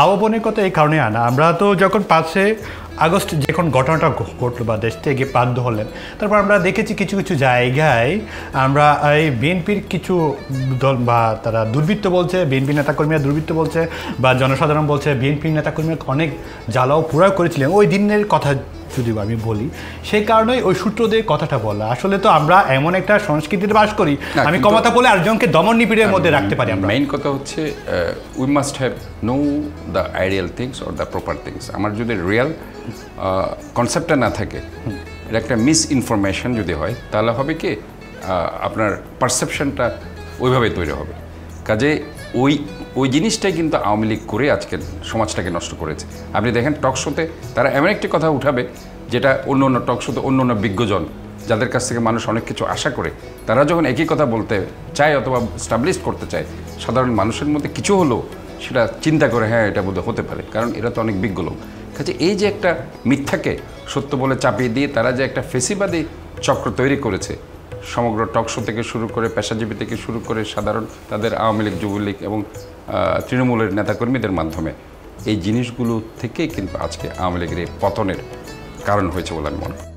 আহ্বানের কথা এই কারণে আনা, আমরা তো যখন 5 আগস্ট যখন ঘটনাটা ঘটলো বা দেশ থেকে বাধ্য হলেন, তারপর আমরা দেখেছি কিছু কিছু জায়গায় আমরা এই বিএনপির কিছু দল বা তারা দুর্বৃত্ত বলছে, বিএনপি নেতাকর্মীরা দুর্বৃত্ত বলছে বা জনসাধারণ বলছে বিএনপির নেতাকর্মীরা অনেক জ্বালাও পোড়াও করেছিলেন ওই দিনের কথা। যদি আমি বলি সেই কারণেই ওই সূত্র দিয়ে কথাটা বলা। আসলে তো আমরা এমন একটা সংস্কৃতিতে বাস করি, আমি ক্ষমতা বলে আরেকজনকে দমন নিপীড়ের মধ্যে রাখতে পারি। আমরা মেইন কথা হচ্ছে we must have know the ideal things or the proper things. আমার যদি রিয়েল কনসেপ্টটা না থাকে, এটা একটা মিস ইনফরমেশন যদি হয়, তাহলে হবে কি আপনার পারসেপশনটা ওইভাবে তৈরি হবে। কাজে ওই জিনিসটাই কিন্তু আওয়ামী লীগ করে আজকে সমাজটাকে নষ্ট করেছে। আপনি দেখেন টক শোতে তারা এমন একটি কথা উঠাবে যেটা অন্য অন্য টক শোতে অন্য অন্য বিজ্ঞজন যাদের কাছ থেকে মানুষ অনেক কিছু আশা করে, তারা যখন একই কথা বলতে চায় অথবা স্টাবলিশ করতে চায়, সাধারণ মানুষের মধ্যে কিছু হলেও সেটা চিন্তা করে হ্যাঁ এটা বোধহয় হতে পারে, কারণ এরা তো অনেক বিজ্ঞ লোক। কাজে এই যে একটা মিথ্যাকে সত্য বলে চাপিয়ে দিয়ে তারা যে একটা ফেসিবাদী চক্র তৈরি করেছে, সমগ্র টকশো থেকে শুরু করে পেশাজীবী থেকে শুরু করে সাধারণ তাদের আওয়ামী লীগ, যুবলীগ এবং তৃণমূলের নেতাকর্মীদের মাধ্যমে, এই জিনিসগুলো থেকে কিন্তু আজকে আওয়ামী লীগের এই পতনের কারণ হয়েছে বলে আমি মনে করি।